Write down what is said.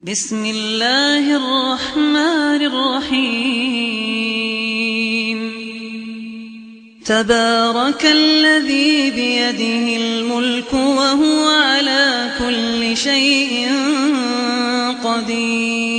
بسم الله الرحمن الرحيم تبارك الذي بيده الملك وهو على كل شيء قدير